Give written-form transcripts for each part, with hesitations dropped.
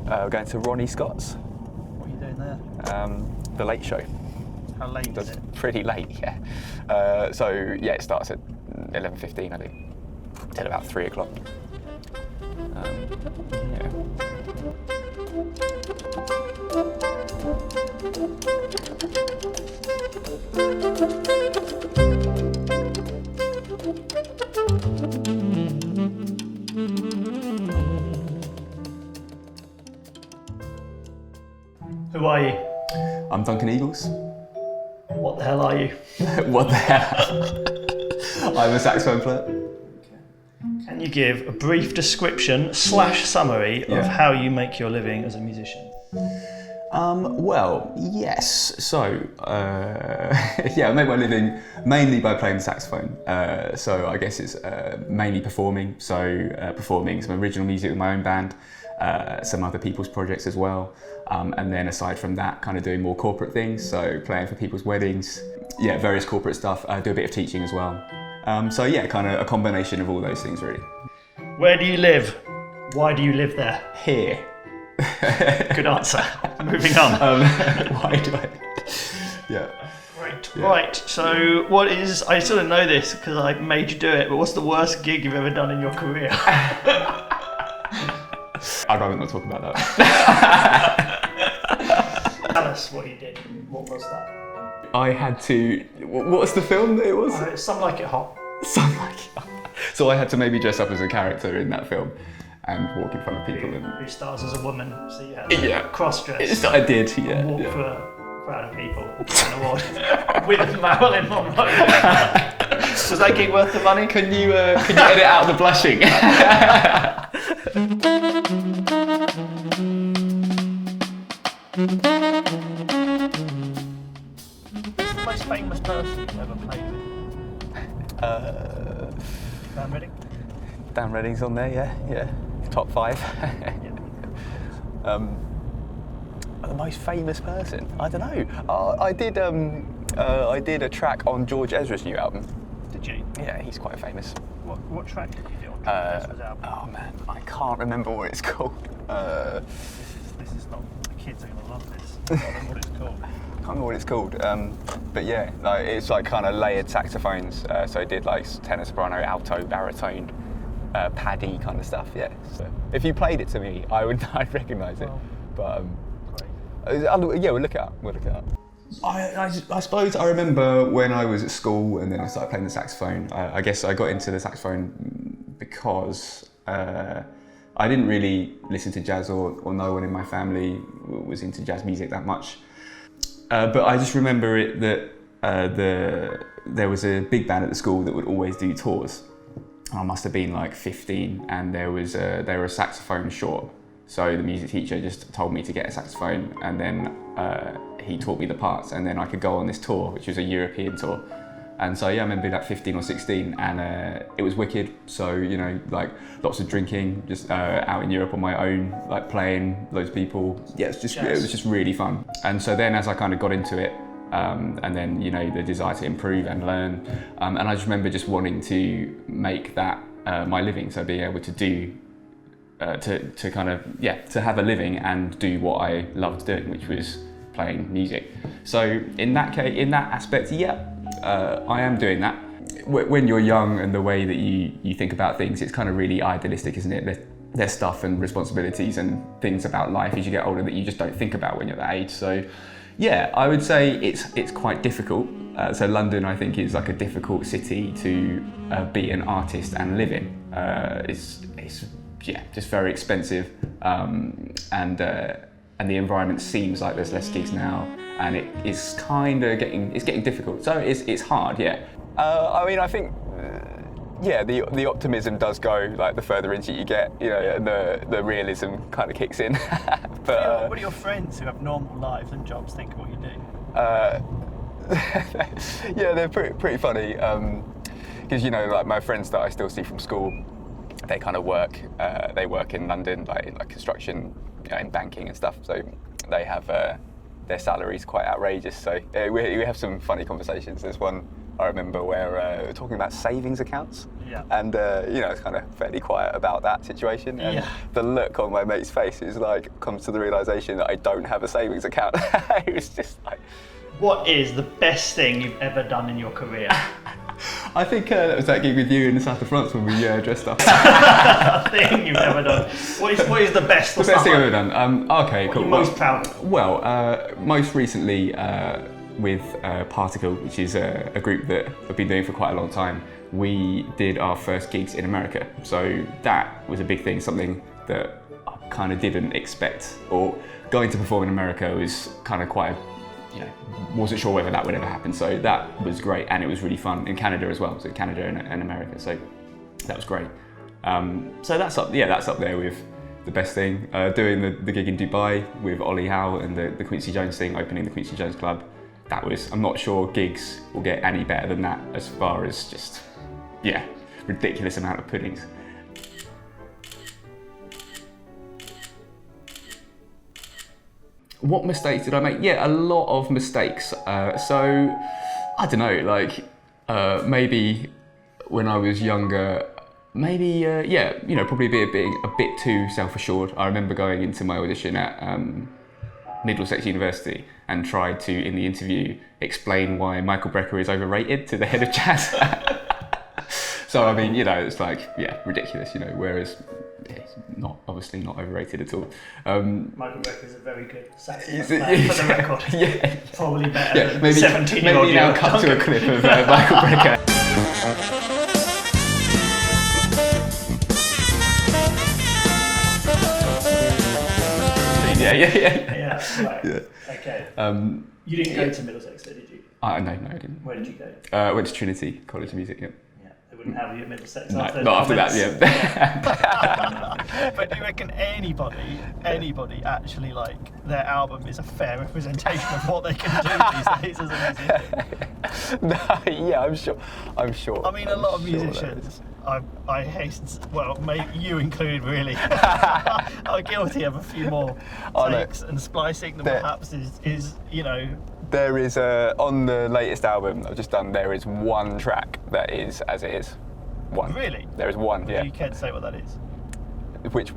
We're going to Ronnie Scotts. What are you doing there? The Late Show. How late is it? Pretty late, yeah. So yeah, it starts at 11:15, I think, till about 3 o'clock. Yeah. Who are you? I'm Duncan Eagles. What the hell are you? What the hell? I'm a saxophone player. Can you give a brief description / summary of how you make your living as a musician? Well, yes. So, yeah, I make my living mainly by playing the saxophone. So I guess it's mainly performing. So performing some original music with my own band, some other people's projects as well. And then aside from that, kind of doing more corporate things. So playing for people's weddings, yeah, various corporate stuff. I do a bit of teaching as well. So yeah, kind of a combination of all those things really. Where do you live? Why do you live there? Here. Good answer. Moving on. Why do I? Yeah. Right. Yeah. Right. So, what is? I sort of know this because I made you do it. But what's the worst gig you've ever done in your career? I'd rather not talk about that. Tell us what you did. What was that? I had to. What's the film that it was? Some Like It Hot. Some Like It Hot. So I had to maybe dress up as a character in that film and walk in front of people. Who stars as a woman, so you had to cross-dress. I did, yeah. Walk for a crowd of people an award with Marilyn Monroe. Was that gig worth the money? Can you edit out the blushing? Who's the most famous person you've ever played with? Dan Redding? Dan Redding's on there, yeah. Top 5. The most famous person? I don't know. I did a track on George Ezra's new album. Did you? Yeah, he's quite famous. What track did you do on George Ezra's album? Oh man, I can't remember what it's called. This is not. The kids are gonna love this. I don't know what it's called. I can't remember what it's called. But yeah, it's like kind of layered saxophones. So I did like tenor, soprano, alto, baritone. Paddy kind of stuff, yeah. So if you played it to me, I'd recognise it. But yeah, we'll look it up. I suppose I remember when I was at school and then I started playing the saxophone. I guess I got into the saxophone because I didn't really listen to jazz or no one in my family was into jazz music that much. But I just remember it that there was a big band at the school that would always do tours. I must have been like 15 and they were a saxophone short. So the music teacher just told me to get a saxophone and then he taught me the parts and then I could go on this tour, which was a European tour. And so yeah, I remember being like 15 or 16 and it was wicked. So, you know, like lots of drinking, just out in Europe on my own, like playing loads of people. Yeah, it was just really fun. And so then as I kind of got into it, and then, you know, the desire to improve and learn. And I just remember just wanting to make that my living. So being able to do, to kind of, to have a living and do what I loved doing, which was playing music. So in that case, in that aspect, I am doing that. When you're young and the way that you think about things, it's kind of really idealistic, isn't it? There's stuff and responsibilities and things about life as you get older that you just don't think about when you're that age. So yeah, I would say it's quite difficult. So London, I think, is like a difficult city to be an artist and live in. It's just very expensive, and the environment seems like there's less gigs now, and it is kind of getting difficult. So it's hard, yeah. I mean, I think. The optimism does go like the further into you get, you know, and the realism kind of kicks in. But what do your friends who have normal lives and jobs think of what you do? Yeah, they're pretty funny. Because you know, like my friends that I still see from school, they kind of work. They work in London, like construction, you know, in banking and stuff. So they have their salaries quite outrageous. So we have some funny conversations. There's one I remember, where we were talking about savings accounts. Yeah. And, it's kind of fairly quiet about that situation. And the look on my mate's face is like, comes to the realisation that I don't have a savings account. It was just like... What is the best thing you've ever done in your career? I think that was that gig with you in the south of France when we dressed up. Thing you've ever done. What is the best? The best thing I've ever done. Okay, what cool. Are you most proud of? Well, most recently with Particle, which is a group that I've been doing for quite a long time, we did our first gigs in America. So that was a big thing, something that I kind of didn't expect. Or going to perform in America was kind of quite wasn't sure whether that would ever happen. So that was great, and it was really fun in Canada as well. So Canada and America. So that was great. So that's up there with the best thing. Doing the gig in Dubai with Ollie Howe and the Quincy Jones thing, opening the Quincy Jones Club. That was, I'm not sure gigs will get any better than that as far as just, ridiculous amount of puddings. What mistakes did I make? Yeah, a lot of mistakes. So, I don't know, maybe when I was younger, probably being a bit too self-assured. I remember going into my audition at Middlesex University and tried to, in the interview, explain why Michael Brecker is overrated to the head of jazz. So, I mean, it's like, ridiculous, whereas it's obviously not overrated at all. Michael Brecker is a very good saxophonist for the record. Yeah. Probably better than maybe 17-year-old maybe now cut to a clip of Michael Brecker. Yeah, right. Yeah. Okay. You didn't go to Middlesex, though, did you? No, I didn't. Where did you go? I went to Trinity College of Music, Yeah, they wouldn't have you at Middlesex No, after not after comments. that, But do you reckon anybody actually, their album is a fair representation of what they can do these days as a musician? No, I'm sure. I mean, a lot of musicians, I hasten, maybe you included, really, are guilty of a few more takes and splicing than perhaps is. There is on the latest album I've just done, there is one track that is as it is. One. Really? There is one, yeah. You can't say what that is. Which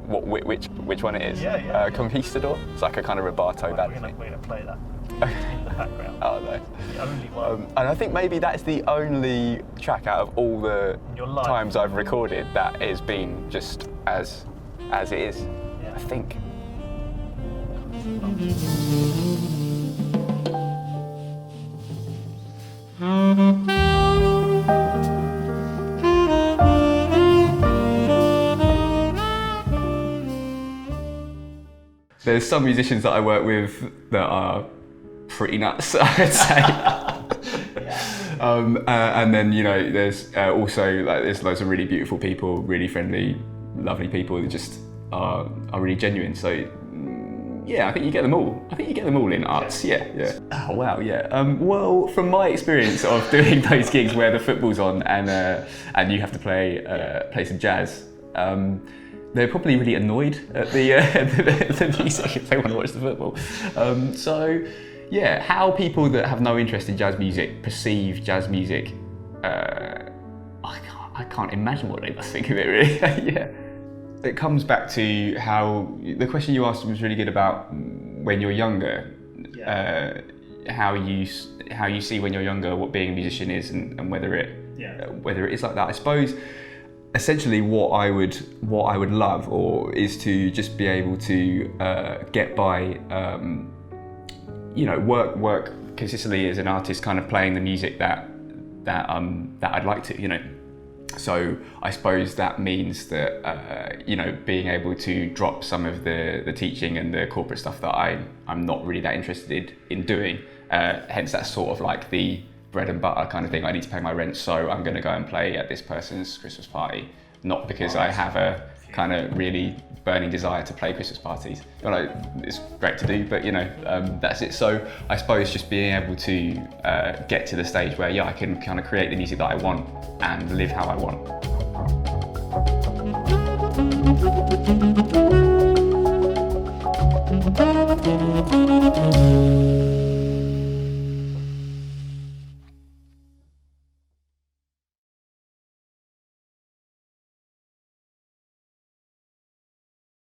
one it is? Yeah. Conquistador. It's like a kind of rubato ballad. We're going to play that in the background. Oh, nice. The only one. And I think maybe that's the only track out of all the times I've recorded that has been just as it is. Yeah. I think. There's some musicians that I work with that are pretty nuts, I'd say. And then there's also there's loads of really beautiful people, really friendly, lovely people that just are really genuine. So I think you get them all. I think you get them all in arts. Yeah. Oh wow, yeah. Well, from my experience of doing those gigs where the football's on and you have to play some jazz. They're probably really annoyed at the music if they want to watch the football. How people that have no interest in jazz music perceive jazz music, I can't imagine what they must think of it, really. Yeah. It comes back to how the question you asked was really good about when you're younger, how you see when you're younger what being a musician is and whether it is like that. I suppose. Essentially, what I would love is to just be able to get by, work consistently as an artist, kind of playing the music that I'd like to, So I suppose that means that being able to drop some of the teaching and the corporate stuff that I'm not really that interested in doing. Hence, that's sort of like the bread and butter kind of thing. I need to pay my rent, so I'm going to go and play at this person's Christmas party, not because I have a kind of really burning desire to play Christmas parties. It's great to do, but that's it. So I suppose just being able to get to the stage where I can kind of create the music that I want and live how I want.